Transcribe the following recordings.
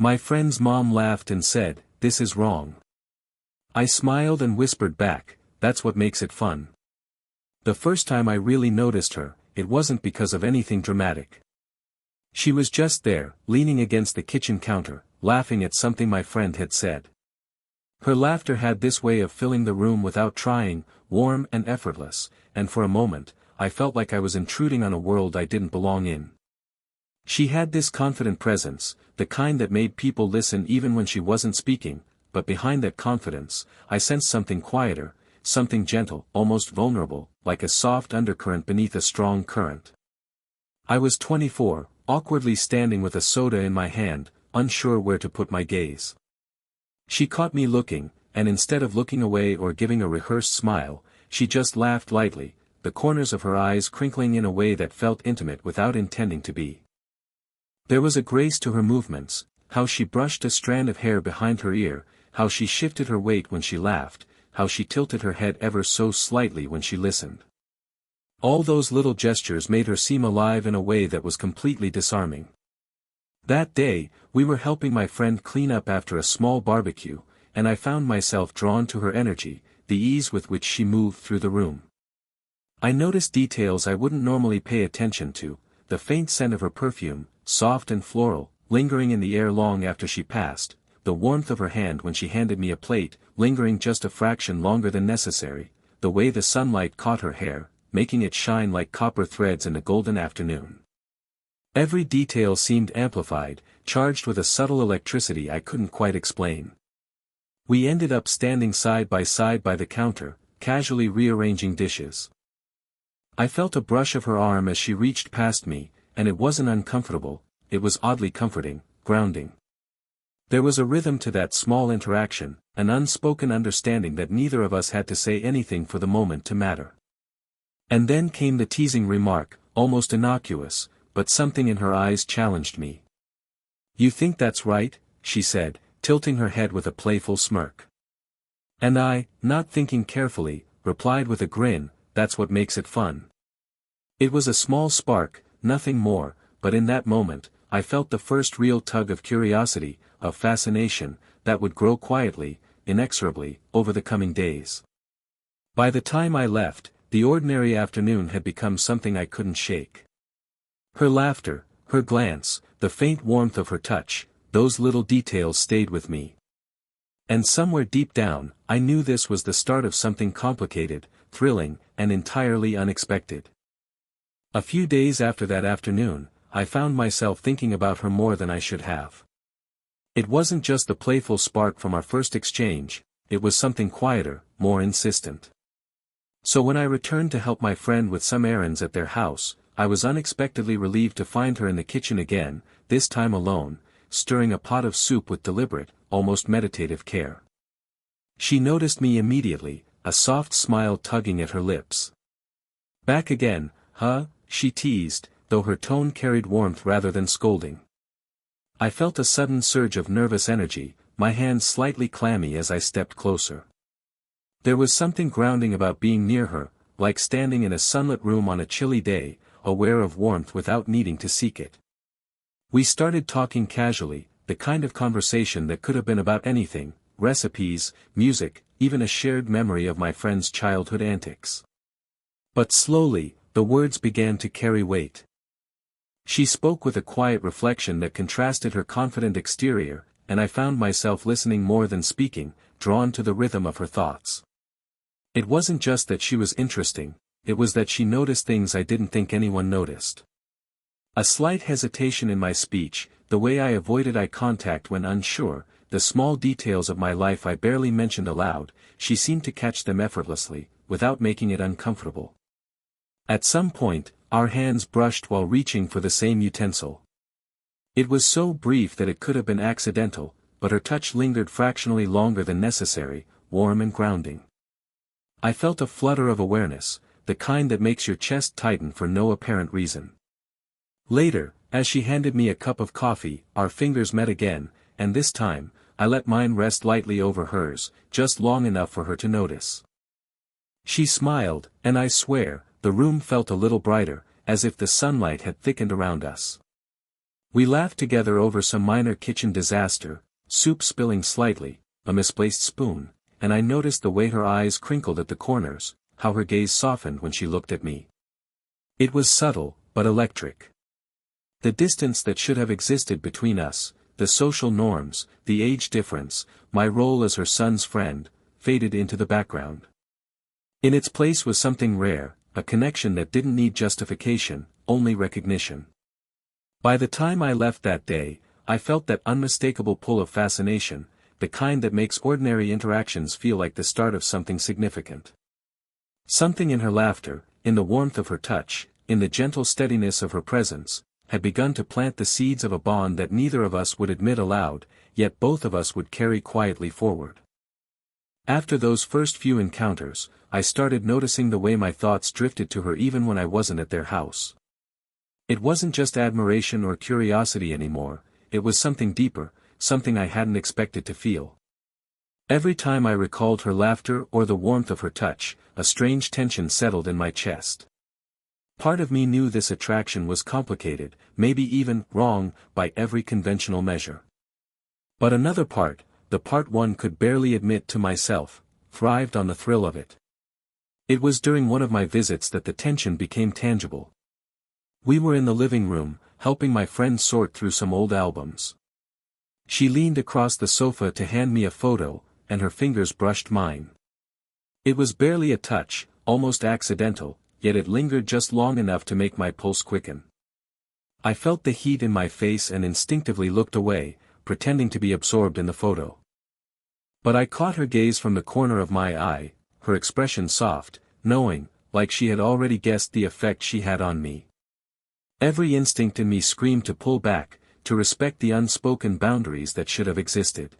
My friend's mom laughed and said, "This is wrong." I smiled and whispered back, "That's what makes it fun." The first time I really noticed her, it wasn't because of anything dramatic. She was just there, leaning against the kitchen counter, laughing at something my friend had said. Her laughter had this way of filling the room without trying, warm and effortless, and for a moment, I felt like I was intruding on a world I didn't belong in. She had this confident presence, the kind that made people listen even when she wasn't speaking, but behind that confidence, I sensed something quieter, something gentle, almost vulnerable, like a soft undercurrent beneath a strong current. I was 24, awkwardly standing with a soda in my hand, unsure where to put my gaze. She caught me looking, and instead of looking away or giving a rehearsed smile, she just laughed lightly, the corners of her eyes crinkling in a way that felt intimate without intending to be. There was a grace to her movements, how she brushed a strand of hair behind her ear, how she shifted her weight when she laughed, how she tilted her head ever so slightly when she listened. All those little gestures made her seem alive in a way that was completely disarming. That day, we were helping my friend clean up after a small barbecue, and I found myself drawn to her energy, the ease with which she moved through the room. I noticed details I wouldn't normally pay attention to, the faint scent of her perfume, soft and floral, lingering in the air long after she passed, the warmth of her hand when she handed me a plate, lingering just a fraction longer than necessary, the way the sunlight caught her hair, making it shine like copper threads in a golden afternoon. Every detail seemed amplified, charged with a subtle electricity I couldn't quite explain. We ended up standing side by the counter, casually rearranging dishes. I felt a brush of her arm as she reached past me, and it wasn't uncomfortable, it was oddly comforting, grounding. There was a rhythm to that small interaction, an unspoken understanding that neither of us had to say anything for the moment to matter. And then came the teasing remark, almost innocuous, but something in her eyes challenged me. "You think that's right?" she said, tilting her head with a playful smirk. And I, not thinking carefully, replied with a grin, "That's what makes it fun." It was a small spark, nothing more, but in that moment, I felt the first real tug of curiosity, of fascination, that would grow quietly, inexorably, over the coming days. By the time I left, the ordinary afternoon had become something I couldn't shake. Her laughter, her glance, the faint warmth of her touch, those little details stayed with me. And somewhere deep down, I knew this was the start of something complicated, thrilling, and entirely unexpected. A few days after that afternoon, I found myself thinking about her more than I should have. It wasn't just the playful spark from our first exchange, it was something quieter, more insistent. So when I returned to help my friend with some errands at their house, I was unexpectedly relieved to find her in the kitchen again, this time alone, stirring a pot of soup with deliberate, almost meditative care. She noticed me immediately, a soft smile tugging at her lips. "Back again, huh?" she teased, though her tone carried warmth rather than scolding. I felt a sudden surge of nervous energy, my hands slightly clammy as I stepped closer. There was something grounding about being near her, like standing in a sunlit room on a chilly day, aware of warmth without needing to seek it. We started talking casually, the kind of conversation that could have been about anything, recipes, music, even a shared memory of my friend's childhood antics. But slowly, the words began to carry weight. She spoke with a quiet reflection that contrasted her confident exterior, and I found myself listening more than speaking, drawn to the rhythm of her thoughts. It wasn't just that she was interesting, it was that she noticed things I didn't think anyone noticed. A slight hesitation in my speech, the way I avoided eye contact when unsure, the small details of my life I barely mentioned aloud, she seemed to catch them effortlessly, without making it uncomfortable. At some point, our hands brushed while reaching for the same utensil. It was so brief that it could have been accidental, but her touch lingered fractionally longer than necessary, warm and grounding. I felt a flutter of awareness, the kind that makes your chest tighten for no apparent reason. Later, as she handed me a cup of coffee, our fingers met again, and this time, I let mine rest lightly over hers, just long enough for her to notice. She smiled, and I swear, the room felt a little brighter, as if the sunlight had thickened around us. We laughed together over some minor kitchen disaster, soup spilling slightly, a misplaced spoon, and I noticed the way her eyes crinkled at the corners, how her gaze softened when she looked at me. It was subtle, but electric. The distance that should have existed between us, the social norms, the age difference, my role as her son's friend, faded into the background. In its place was something rare, a connection that didn't need justification, only recognition. By the time I left that day, I felt that unmistakable pull of fascination, the kind that makes ordinary interactions feel like the start of something significant. Something in her laughter, in the warmth of her touch, in the gentle steadiness of her presence, had begun to plant the seeds of a bond that neither of us would admit aloud, yet both of us would carry quietly forward. After those first few encounters, I started noticing the way my thoughts drifted to her even when I wasn't at their house. It wasn't just admiration or curiosity anymore, it was something deeper, something I hadn't expected to feel. Every time I recalled her laughter or the warmth of her touch, a strange tension settled in my chest. Part of me knew this attraction was complicated, maybe even wrong, by every conventional measure. But another part, the part one could barely admit to myself, thrived on the thrill of it. It was during one of my visits that the tension became tangible. We were in the living room, helping my friend sort through some old albums. She leaned across the sofa to hand me a photo, and her fingers brushed mine. It was barely a touch, almost accidental, yet it lingered just long enough to make my pulse quicken. I felt the heat in my face and instinctively looked away, pretending to be absorbed in the photo. But I caught her gaze from the corner of my eye, her expression soft, knowing, like she had already guessed the effect she had on me. Every instinct in me screamed to pull back, to respect the unspoken boundaries that should have existed.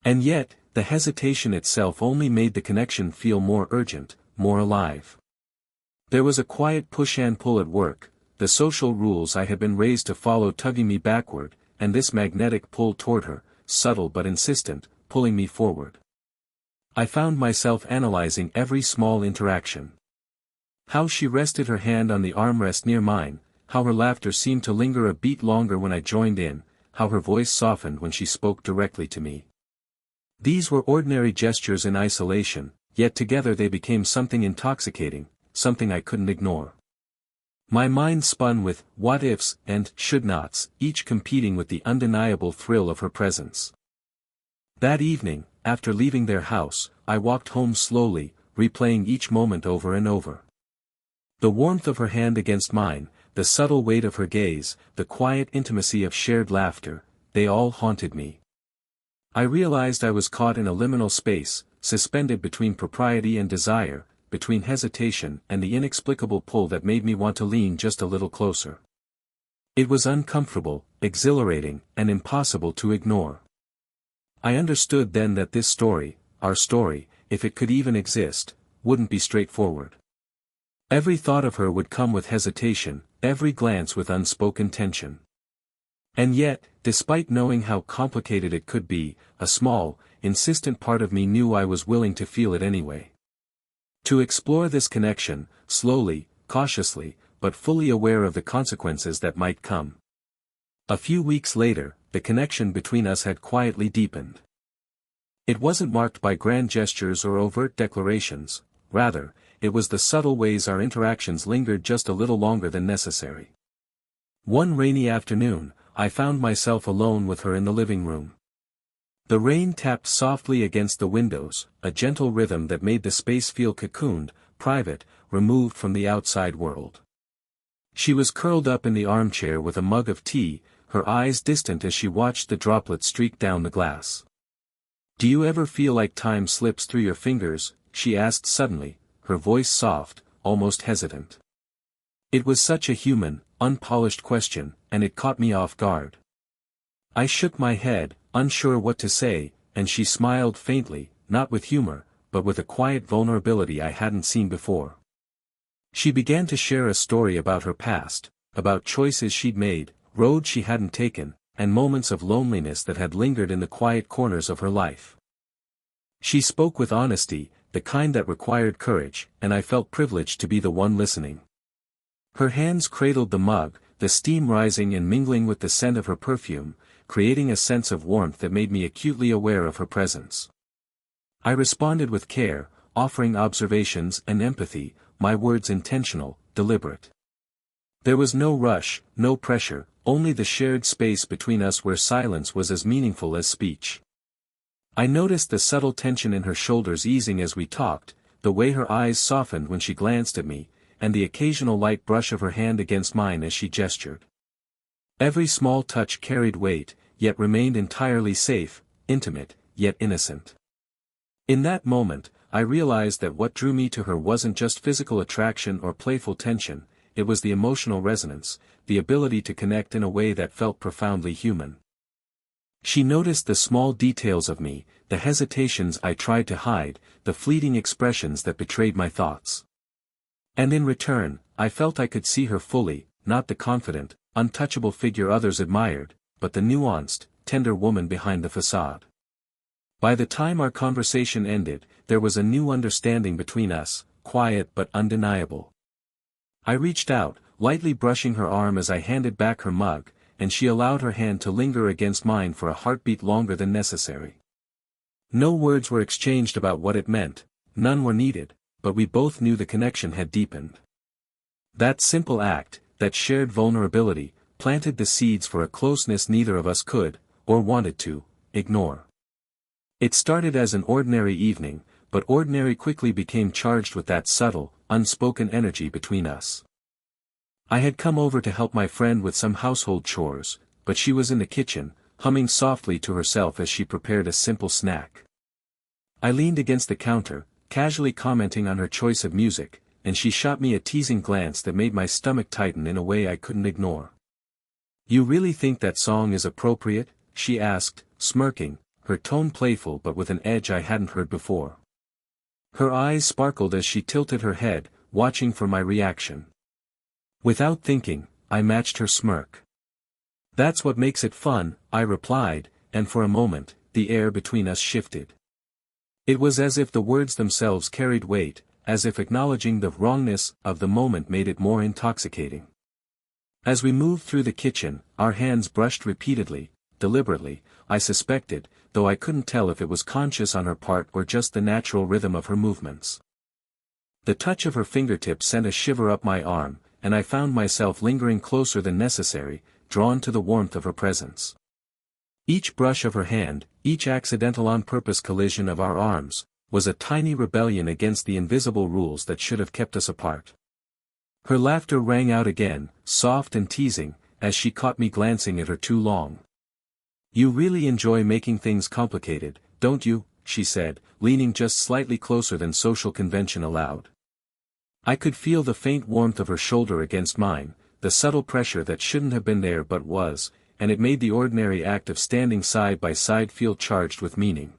And yet, the hesitation itself only made the connection feel more urgent, more alive. There was a quiet push and pull at work, the social rules I had been raised to follow tugging me backward, and this magnetic pull toward her, subtle but insistent, pulling me forward. I found myself analyzing every small interaction. How she rested her hand on the armrest near mine, how her laughter seemed to linger a beat longer when I joined in, how her voice softened when she spoke directly to me. These were ordinary gestures in isolation, yet together they became something intoxicating, something I couldn't ignore. My mind spun with what-ifs and should-nots, each competing with the undeniable thrill of her presence. That evening, after leaving their house, I walked home slowly, replaying each moment over and over. The warmth of her hand against mine, the subtle weight of her gaze, the quiet intimacy of shared laughter, they all haunted me. I realized I was caught in a liminal space, suspended between propriety and desire, between hesitation and the inexplicable pull that made me want to lean just a little closer. It was uncomfortable, exhilarating, and impossible to ignore. I understood then that this story, our story, if it could even exist, wouldn't be straightforward. Every thought of her would come with hesitation, every glance with unspoken tension. And yet, despite knowing how complicated it could be, a small, insistent part of me knew I was willing to feel it anyway. To explore this connection, slowly, cautiously, but fully aware of the consequences that might come. A few weeks later, the connection between us had quietly deepened. It wasn't marked by grand gestures or overt declarations, rather, it was the subtle ways our interactions lingered just a little longer than necessary. One rainy afternoon, I found myself alone with her in the living room. The rain tapped softly against the windows, a gentle rhythm that made the space feel cocooned, private, removed from the outside world. She was curled up in the armchair with a mug of tea, her eyes distant as she watched the droplets streak down the glass. "Do you ever feel like time slips through your fingers?" she asked suddenly, her voice soft, almost hesitant. It was such a human, unpolished question, and it caught me off guard. I shook my head, unsure what to say, and she smiled faintly, not with humor, but with a quiet vulnerability I hadn't seen before. She began to share a story about her past, about choices she'd made, roads she hadn't taken, and moments of loneliness that had lingered in the quiet corners of her life. She spoke with honesty, the kind that required courage, and I felt privileged to be the one listening. Her hands cradled the mug, the steam rising and mingling with the scent of her perfume, creating a sense of warmth that made me acutely aware of her presence. I responded with care, offering observations and empathy, my words intentional, deliberate. There was no rush, no pressure, only the shared space between us where silence was as meaningful as speech. I noticed the subtle tension in her shoulders easing as we talked, the way her eyes softened when she glanced at me, and the occasional light brush of her hand against mine as she gestured. Every small touch carried weight, yet remained entirely safe, intimate, yet innocent. In that moment, I realized that what drew me to her wasn't just physical attraction or playful tension, it was the emotional resonance, the ability to connect in a way that felt profoundly human. She noticed the small details of me, the hesitations I tried to hide, the fleeting expressions that betrayed my thoughts. And in return, I felt I could see her fully, not the confident, untouchable figure others admired, but the nuanced, tender woman behind the facade. By the time our conversation ended, there was a new understanding between us, quiet but undeniable. I reached out, lightly brushing her arm as I handed back her mug, and she allowed her hand to linger against mine for a heartbeat longer than necessary. No words were exchanged about what it meant, none were needed, but we both knew the connection had deepened. That simple act, that shared vulnerability, planted the seeds for a closeness neither of us could, or wanted to, ignore. It started as an ordinary evening, but ordinary quickly became charged with that subtle, unspoken energy between us. I had come over to help my friend with some household chores, but she was in the kitchen, humming softly to herself as she prepared a simple snack. I leaned against the counter, casually commenting on her choice of music, and she shot me a teasing glance that made my stomach tighten in a way I couldn't ignore. "You really think that song is appropriate?" she asked, smirking, her tone playful but with an edge I hadn't heard before. Her eyes sparkled as she tilted her head, watching for my reaction. Without thinking, I matched her smirk. "That's what makes it fun," I replied, and for a moment, the air between us shifted. It was as if the words themselves carried weight, as if acknowledging the wrongness of the moment made it more intoxicating. As we moved through the kitchen, our hands brushed repeatedly, deliberately, I suspected, though I couldn't tell if it was conscious on her part or just the natural rhythm of her movements. The touch of her fingertips sent a shiver up my arm, and I found myself lingering closer than necessary, drawn to the warmth of her presence. Each brush of her hand, each accidental on-purpose collision of our arms, was a tiny rebellion against the invisible rules that should have kept us apart. Her laughter rang out again, soft and teasing, as she caught me glancing at her too long. "You really enjoy making things complicated, don't you?" she said, leaning just slightly closer than social convention allowed. I could feel the faint warmth of her shoulder against mine, the subtle pressure that shouldn't have been there but was, and it made the ordinary act of standing side by side feel charged with meaning.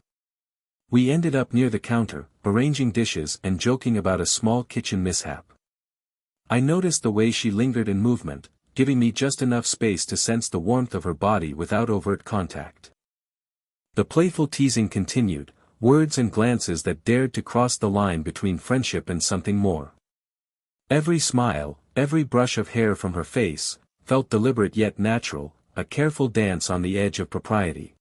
We ended up near the counter, arranging dishes and joking about a small kitchen mishap. I noticed the way she lingered in movement, giving me just enough space to sense the warmth of her body without overt contact. The playful teasing continued, words and glances that dared to cross the line between friendship and something more. Every smile, every brush of hair from her face, felt deliberate yet natural, a careful dance on the edge of propriety.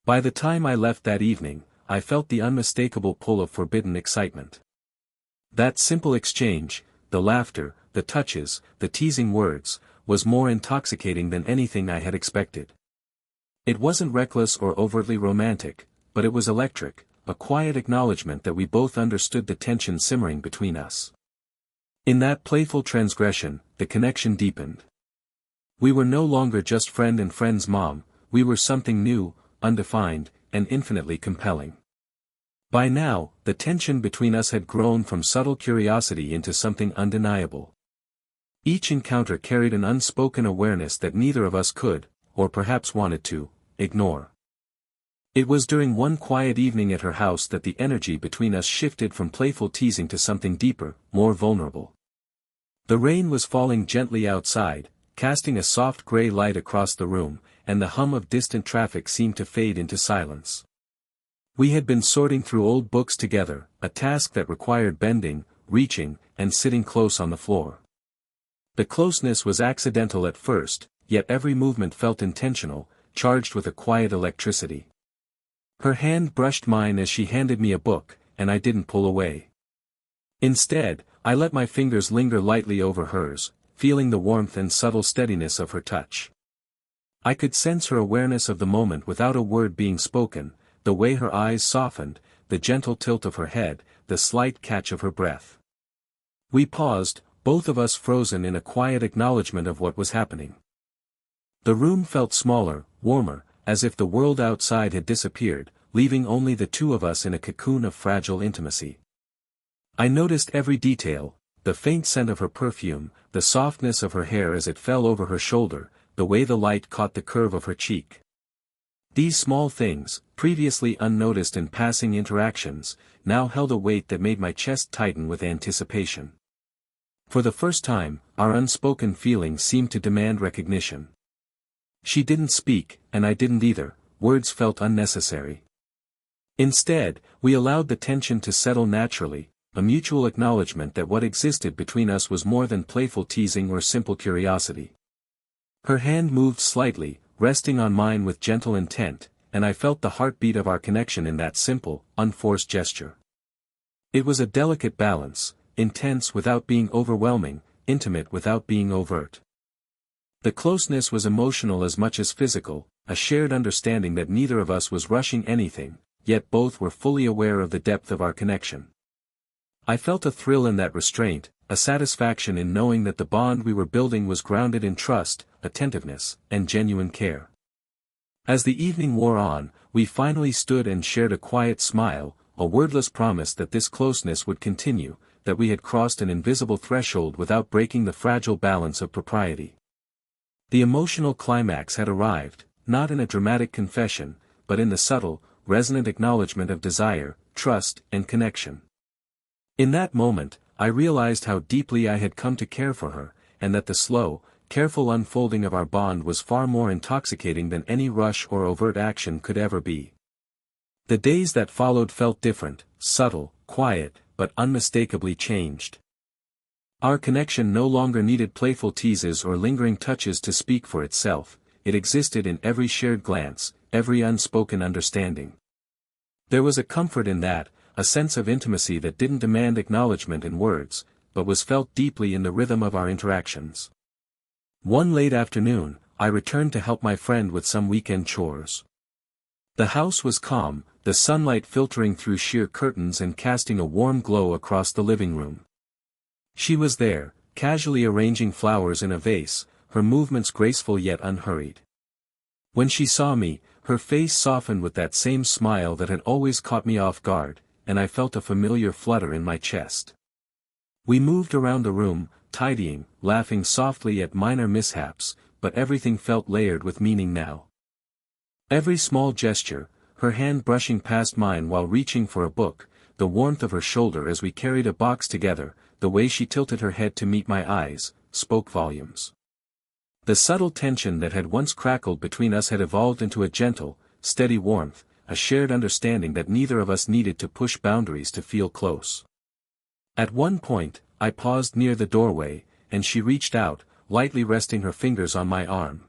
By the time I left that evening, I felt the unmistakable pull of forbidden excitement. That simple exchange, the laughter, the touches, the teasing words, was more intoxicating than anything I had expected. It wasn't reckless or overtly romantic, but it was electric, a quiet acknowledgement that we both understood the tension simmering between us. In that playful transgression, the connection deepened. We were no longer just friend and friend's mom, we were something new, undefined, and infinitely compelling. By now, the tension between us had grown from subtle curiosity into something undeniable. Each encounter carried an unspoken awareness that neither of us could, or perhaps wanted to, ignore. It was during one quiet evening at her house that the energy between us shifted from playful teasing to something deeper, more vulnerable. The rain was falling gently outside, casting a soft gray light across the room, and the hum of distant traffic seemed to fade into silence. We had been sorting through old books together, a task that required bending, reaching, and sitting close on the floor. The closeness was accidental at first, yet every movement felt intentional, charged with a quiet electricity. Her hand brushed mine as she handed me a book, and I didn't pull away. Instead, I let my fingers linger lightly over hers, feeling the warmth and subtle steadiness of her touch. I could sense her awareness of the moment without a word being spoken, the way her eyes softened, the gentle tilt of her head, the slight catch of her breath. We paused, both of us frozen in a quiet acknowledgement of what was happening. The room felt smaller, warmer, as if the world outside had disappeared, leaving only the two of us in a cocoon of fragile intimacy. I noticed every detail, the faint scent of her perfume, the softness of her hair as it fell over her shoulder, the way the light caught the curve of her cheek. These small things, previously unnoticed in passing interactions, now held a weight that made my chest tighten with anticipation. For the first time, our unspoken feelings seemed to demand recognition. She didn't speak, and I didn't either, words felt unnecessary. Instead, we allowed the tension to settle naturally, a mutual acknowledgement that what existed between us was more than playful teasing or simple curiosity. Her hand moved slightly, resting on mine with gentle intent, and I felt the heartbeat of our connection in that simple, unforced gesture. It was a delicate balance, intense without being overwhelming, intimate without being overt. The closeness was emotional as much as physical, a shared understanding that neither of us was rushing anything, yet both were fully aware of the depth of our connection. I felt a thrill in that restraint, a satisfaction in knowing that the bond we were building was grounded in trust, attentiveness, and genuine care. As the evening wore on, we finally stood and shared a quiet smile, a wordless promise that this closeness would continue, that we had crossed an invisible threshold without breaking the fragile balance of propriety. The emotional climax had arrived, not in a dramatic confession, but in the subtle, resonant acknowledgement of desire, trust, and connection. In that moment, I realized how deeply I had come to care for her, and that the slow, careful unfolding of our bond was far more intoxicating than any rush or overt action could ever be. The days that followed felt different, subtle, quiet, but unmistakably changed. Our connection no longer needed playful teases or lingering touches to speak for itself, it existed in every shared glance, every unspoken understanding. There was a comfort in that, a sense of intimacy that didn't demand acknowledgement in words, but was felt deeply in the rhythm of our interactions. One late afternoon, I returned to help my friend with some weekend chores. The house was calm, the sunlight filtering through sheer curtains and casting a warm glow across the living room. She was there, casually arranging flowers in a vase, her movements graceful yet unhurried. When she saw me, her face softened with that same smile that had always caught me off guard, and I felt a familiar flutter in my chest. We moved around the room, tidying, laughing softly at minor mishaps, but everything felt layered with meaning now. Every small gesture, her hand brushing past mine while reaching for a book, the warmth of her shoulder as we carried a box together, the way she tilted her head to meet my eyes, spoke volumes. The subtle tension that had once crackled between us had evolved into a gentle, steady warmth, a shared understanding that neither of us needed to push boundaries to feel close. At one point, I paused near the doorway, and she reached out, lightly resting her fingers on my arm.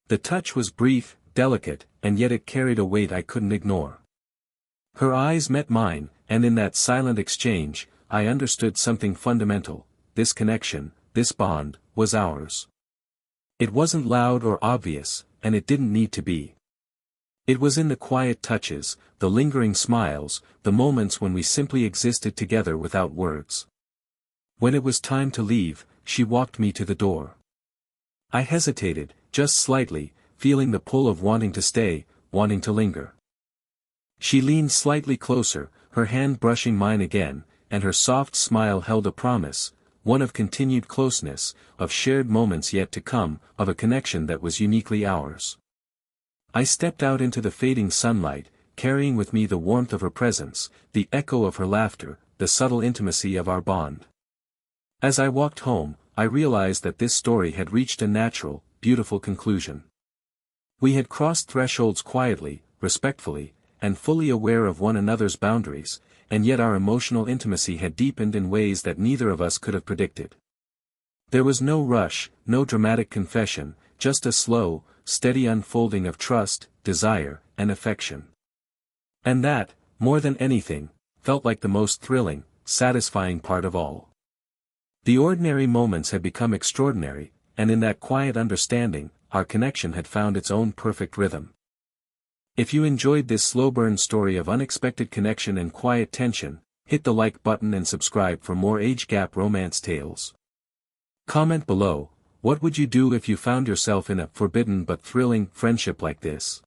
The touch was brief, delicate, and yet it carried a weight I couldn't ignore. Her eyes met mine, and in that silent exchange, I understood something fundamental: this connection, this bond, was ours. It wasn't loud or obvious, and it didn't need to be. It was in the quiet touches, the lingering smiles, the moments when we simply existed together without words. When it was time to leave, she walked me to the door. I hesitated, just slightly, feeling the pull of wanting to stay, wanting to linger. She leaned slightly closer, her hand brushing mine again, and her soft smile held a promise, one of continued closeness, of shared moments yet to come, of a connection that was uniquely ours. I stepped out into the fading sunlight, carrying with me the warmth of her presence, the echo of her laughter, the subtle intimacy of our bond. As I walked home, I realized that this story had reached a natural, beautiful conclusion. We had crossed thresholds quietly, respectfully, and fully aware of one another's boundaries, and yet our emotional intimacy had deepened in ways that neither of us could have predicted. There was no rush, no dramatic confession, just a slow, steady unfolding of trust, desire, and affection. And that, more than anything, felt like the most thrilling, satisfying part of all. The ordinary moments had become extraordinary, and in that quiet understanding, our connection had found its own perfect rhythm. If you enjoyed this slow-burn story of unexpected connection and quiet tension, hit the like button and subscribe for more age gap romance tales. Comment below, what would you do if you found yourself in a forbidden but thrilling friendship like this?